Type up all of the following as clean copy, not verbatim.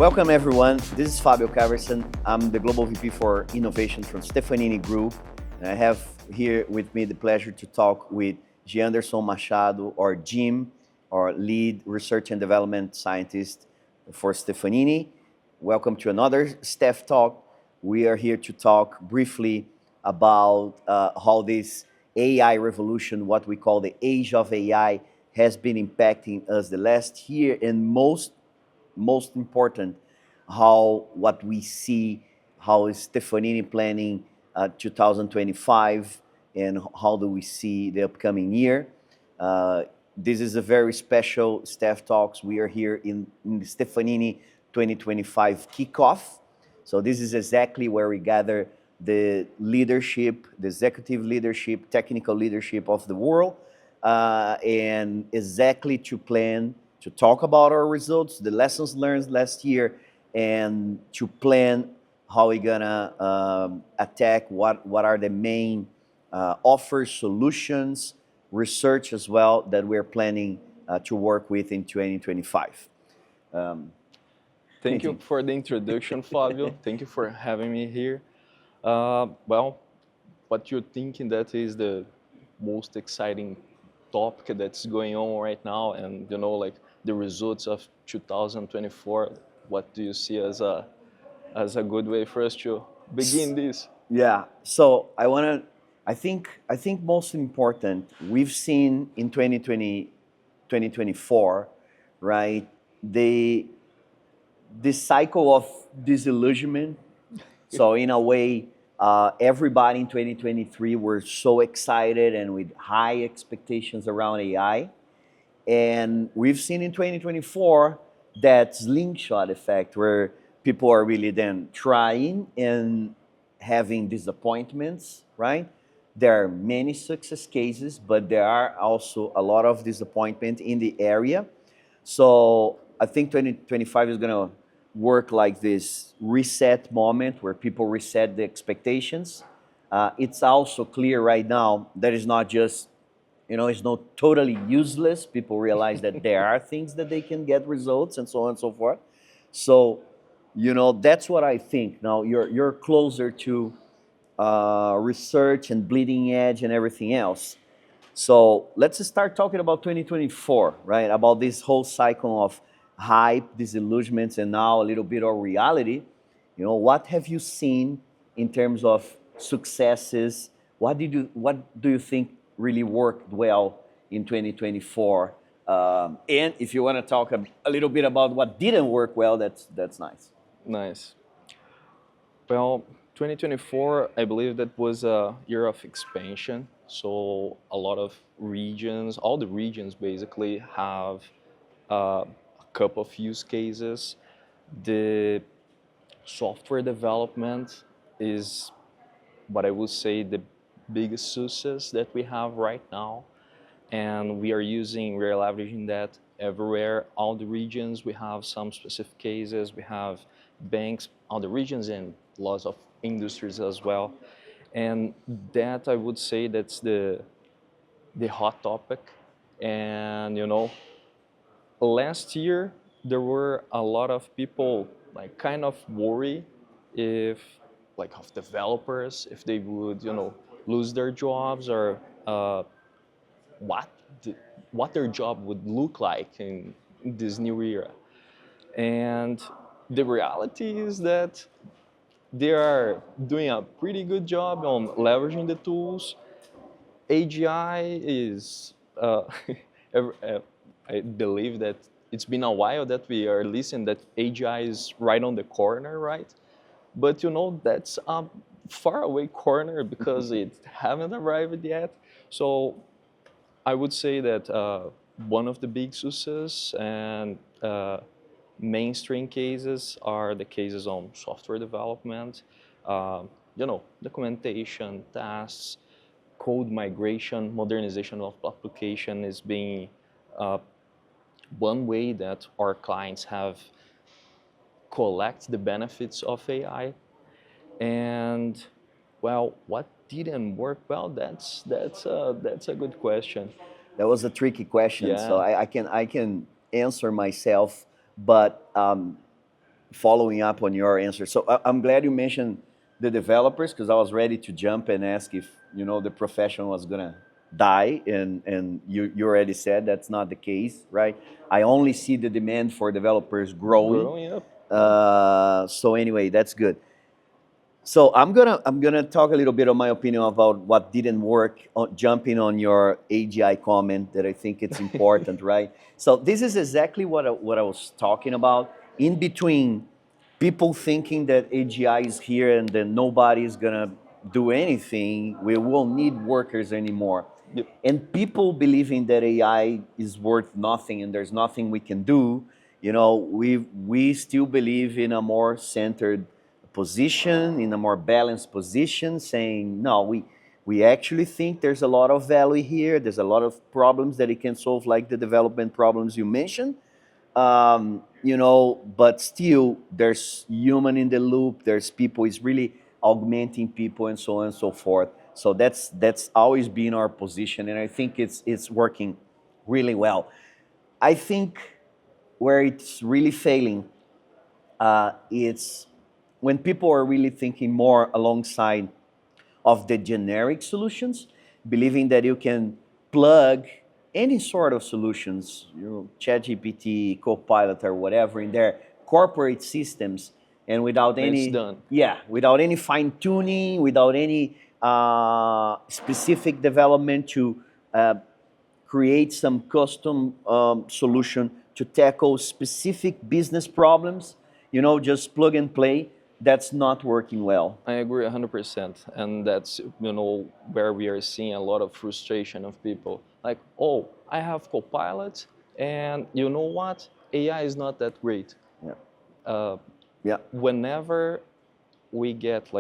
Welcome everyone, this is Fabio Carversan. I'm the Global VP for Innovation from Stefanini Group. And I have here with me the pleasure to talk with Geanderson Machado, or Jim, our Lead Research and Development Scientist for Stefanini. Welcome to another StefTalk. We are here to talk briefly about how this AI revolution, what we call the age of AI, has been impacting us the last year, and most important, how what we see, how is Stefanini planning 2025, and how do we see the upcoming year. This is a very special StefTalks. We are here in the Stefanini 2025 kickoff. So this is exactly where we gather the leadership, the executive leadership, technical leadership of the world, and exactly to plan, to talk about our results, the lessons learned last year, and to plan how we're gonna attack what are the main offers, solutions, research as well that we're planning to work with in 2025. Thank you for the introduction, Fabio. Thank you for having me here. Well, what you're thinking that is the most exciting topic that's going on right now, and like the results of 2024. What do you see as a good way for us to begin this? Yeah. So I think most important, we've seen in 2024, right? The cycle of disillusionment. So in a way, everybody in 2023 were so excited and with high expectations around AI. And we've seen in 2024 that slingshot effect where people are really then trying and having disappointments, right? There are many success cases, but there are also a lot of disappointment in the area. So I think 2025 is going to work like this reset moment where people reset the expectations. It's also clear right now that it's not just, it's not totally useless. People realize that there are things that they can get results and so on and so forth. So, that's what I think. Now, you're closer to research and bleeding edge and everything else. So let's start talking about 2024, right? About this whole cycle of hype, disillusionments, and now a little bit of reality. What have you seen in terms of successes? What do you think really worked well in 2024? And if you want to talk a little bit about what didn't work well, that's nice. Nice. Well, 2024, I believe that was a year of expansion. So a lot of regions, all the regions basically have a couple of use cases. The software development is what I would say the biggest success that we have right now. And we are leveraging that everywhere. All the regions, we have some specific cases. We have banks, all the regions, and lots of industries as well. And that, I would say, that's the hot topic. And last year there were a lot of people like kind of worry if like of developers if they would lose their jobs, or what their job would look like in this new era. And the reality is that they are doing a pretty good job on leveraging the tools. AGI is, I believe that it's been a while that we are listening that AGI is right on the corner, right? But that's a far away corner because it haven't arrived yet. So I would say that one of the big success and mainstream cases are the cases on software development, documentation, tasks, code migration, modernization of application is being one way that our clients have collect the benefits of AI. And well, what didn't work well? That's a good question. That was a tricky question, Yeah. so I can answer myself, but following up on your answer. So I'm glad you mentioned the developers, because I was ready to jump and ask if the profession was gonna die, and you already said that's not the case, right? I only see the demand for developers growing. Growing up. So anyway, that's good. So I'm gonna talk a little bit of my opinion about what didn't work, jumping on your AGI comment that I think it's important, right? So this is exactly what I was talking about. In between people thinking that AGI is here and then nobody's gonna do anything, we won't need workers anymore. Yep. And people believing that AI is worth nothing and there's nothing we can do, we still believe in a more centered position, in a more balanced position, saying, no, we actually think there's a lot of value here. There's a lot of problems that it can solve, like the development problems you mentioned. But still there's human in the loop. There's people, it's really augmenting people and so on and so forth. So that's always been our position, and I think it's working really well. I think where it's really failing, it's when people are really thinking more alongside of the generic solutions, believing that you can plug any sort of solutions, ChatGPT, Copilot, or whatever, in their corporate systems, and without any, It's done. without any fine tuning, without any specific development to create some custom solution to tackle specific business problems, just plug and play. That's not working well. I agree 100%, and that's where we are seeing a lot of frustration of people. Like, oh, I have Copilot, and you know what? AI is not that great. Yeah. Whenever we get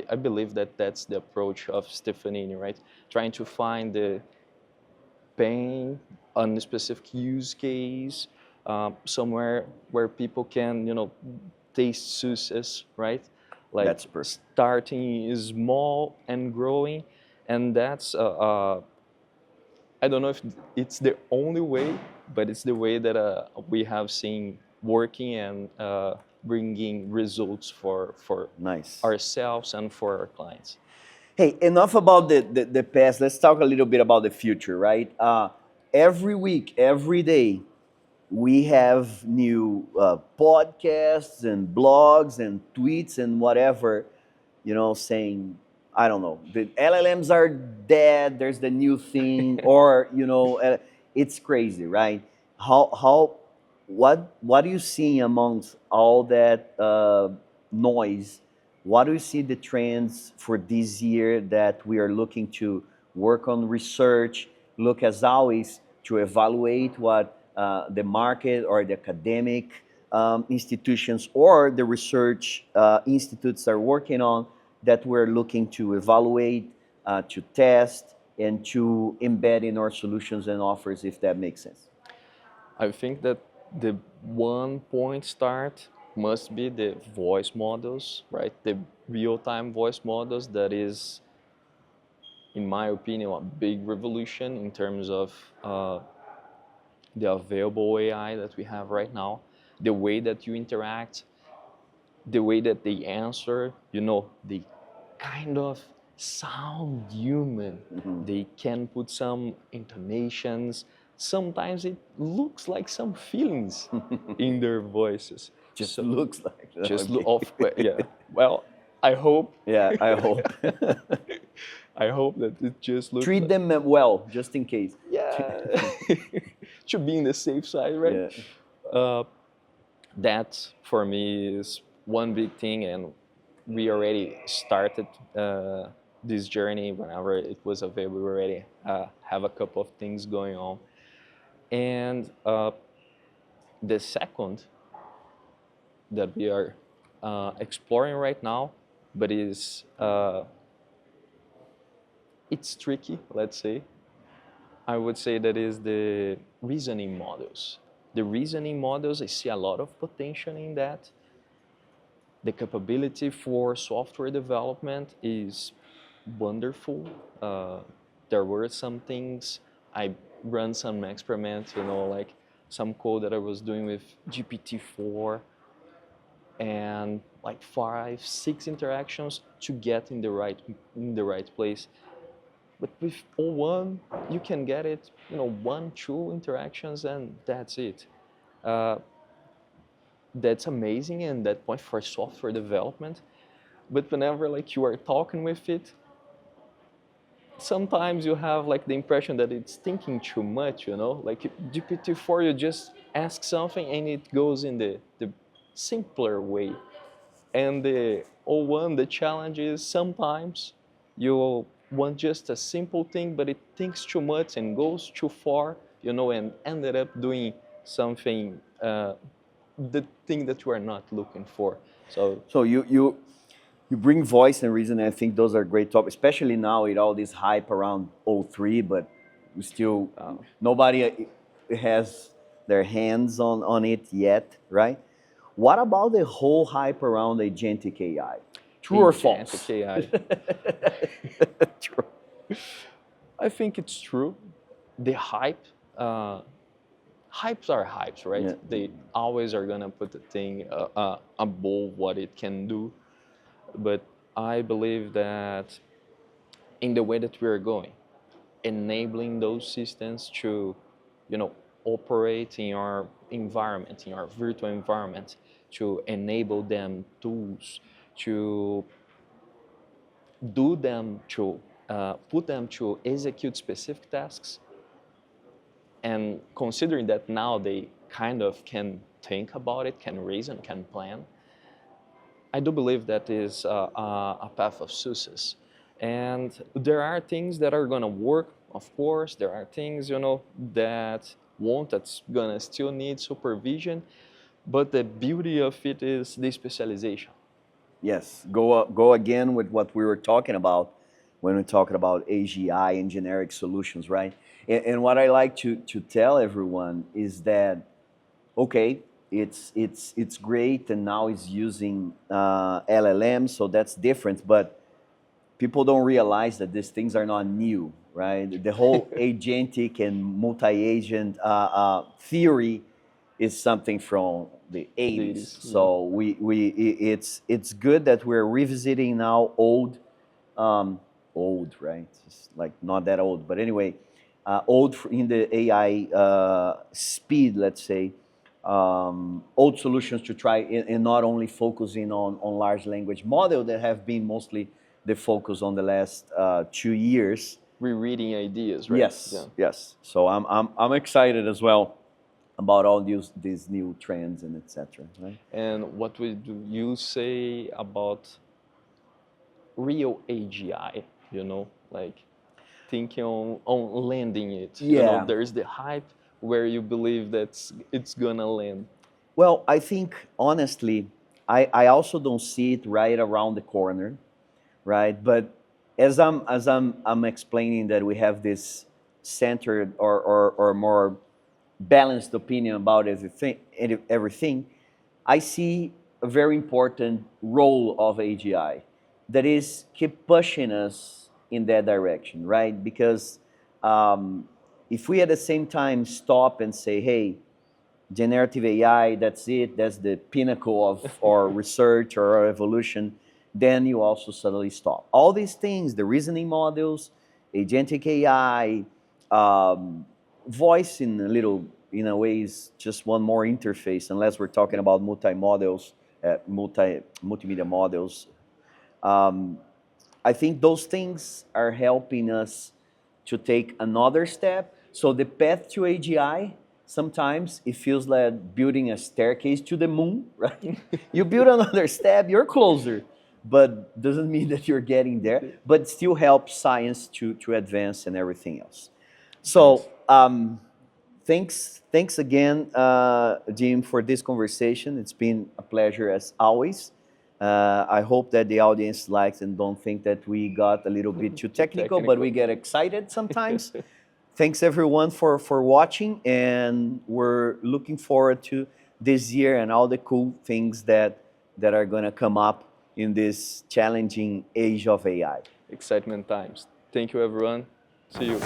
I believe that that's the approach of Stefanini, right? Trying to find the pain on a specific use case, somewhere where people can taste success, right? Like That's perfect. starting small and growing, and that's I don't know if it's the only way, but it's the way that we have seen working and bringing results for Nice. ourselves and for our clients. Hey, enough about the past. Let's talk a little bit about the future, right? Every week, every day, we have new podcasts and blogs and tweets and whatever, saying, I don't know, the LLMs are dead, there's the new thing, or, it's crazy, right? What do you see amongst all that noise? What do you see the trends for this year that we are looking to work on research, look as always to evaluate what the market or the academic institutions or the research institutes are working on, that we're looking to evaluate, to test, and to embed in our solutions and offers, if that makes sense? I think that the one point start must be the voice models, right? The real-time voice models. That is, in my opinion, a big revolution in terms of the available AI that we have right now. The way that you interact, the way that they answer, they kind of sound human. They can put some intonations. Sometimes it looks like some feelings in their voices. Just looks like that. Just Okay. yeah. Well, I hope. Yeah, I hope. I hope that it just looks. Treat them well, just in case. Yeah. Should be in the safe side, right? Yeah. That for me is one big thing, and we already started this journey whenever it was available. We already have a couple of things going on, and the second that we are exploring right now, but it's tricky, let's say. I would say that is the reasoning models. The reasoning models, I see a lot of potential in that. The capability for software development is wonderful. There were some things, I run some experiments, like some code that I was doing with GPT-4. and like 5, 6 interactions to get in the right place. But with O1, you can get it, 1, 2 interactions, and that's it. Uh, that's amazing in that point for software development. But whenever like you are talking with it, sometimes you have like the impression that it's thinking too much, like GPT-4, you just ask something and it goes in the simpler way. And the O1, the challenge is sometimes you want just a simple thing, but it thinks too much and goes too far, and ended up doing something, the thing that you are not looking for. So you bring voice and reason, and I think those are great topics, especially now with all this hype around O3, but we still, nobody has their hands on it yet, right? What about the whole hype around agentic AI? True or false? Agentic AI. True. I think it's true. The hype, hypes are hypes, right? Yeah. They always are gonna put the thing above what it can do. But I believe that in the way that we are going, enabling those systems to, operate in our environment, in our virtual environment, to enable them tools, to do them, to put them to execute specific tasks. And considering that now they kind of can think about it, can reason, can plan, I do believe that is a path of success. And there are things that are gonna work, of course. There are things, that won't, that's gonna still need supervision. But the beauty of it is the specialization. Yes, go again with what we were talking about when we're talking about AGI and generic solutions, right? And what I like to tell everyone is that, okay, it's great, and now it's using LLM, so that's different. But people don't realize that these things are not new, right? The whole agentic and multi-agent theory is something from the 80s. So it's good that we're revisiting now old, right? It's like not that old, but anyway, old in the AI speed, let's say, old solutions to try and not only focusing on large language model that have been mostly the focus on the last 2 years. Rereading ideas, right? Yes, yeah. Yes. So I'm excited as well about all these new trends and etc. Right? And what would you say about real AGI? Like thinking on landing it. Yeah. There's the hype where you believe that it's gonna land. Well, I think honestly, I also don't see it right around the corner, right? But as I'm explaining that we have this centered or more balanced opinion about everything, I see a very important role of AGI that is keep pushing us in that direction, right? Because if we at the same time stop and say, hey, generative AI, that's it, that's the pinnacle of our research or our evolution, then you also suddenly stop. All these things, the reasoning models, agentic AI, voice in a way is just one more interface, unless we're talking about multimedia models. I think those things are helping us to take another step. So the path to AGI, sometimes it feels like building a staircase to the moon, right? You build another step, you're closer, but doesn't mean that you're getting there, but still helps science to advance and everything else. So thanks again, Jim, for this conversation. It's been a pleasure as always. I hope that the audience likes and don't think that we got a little bit too technical, but we get excited sometimes. Thanks everyone for watching, and we're looking forward to this year and all the cool things that are going to come up in this challenging age of AI. Excitement times. Thank you, everyone. See you.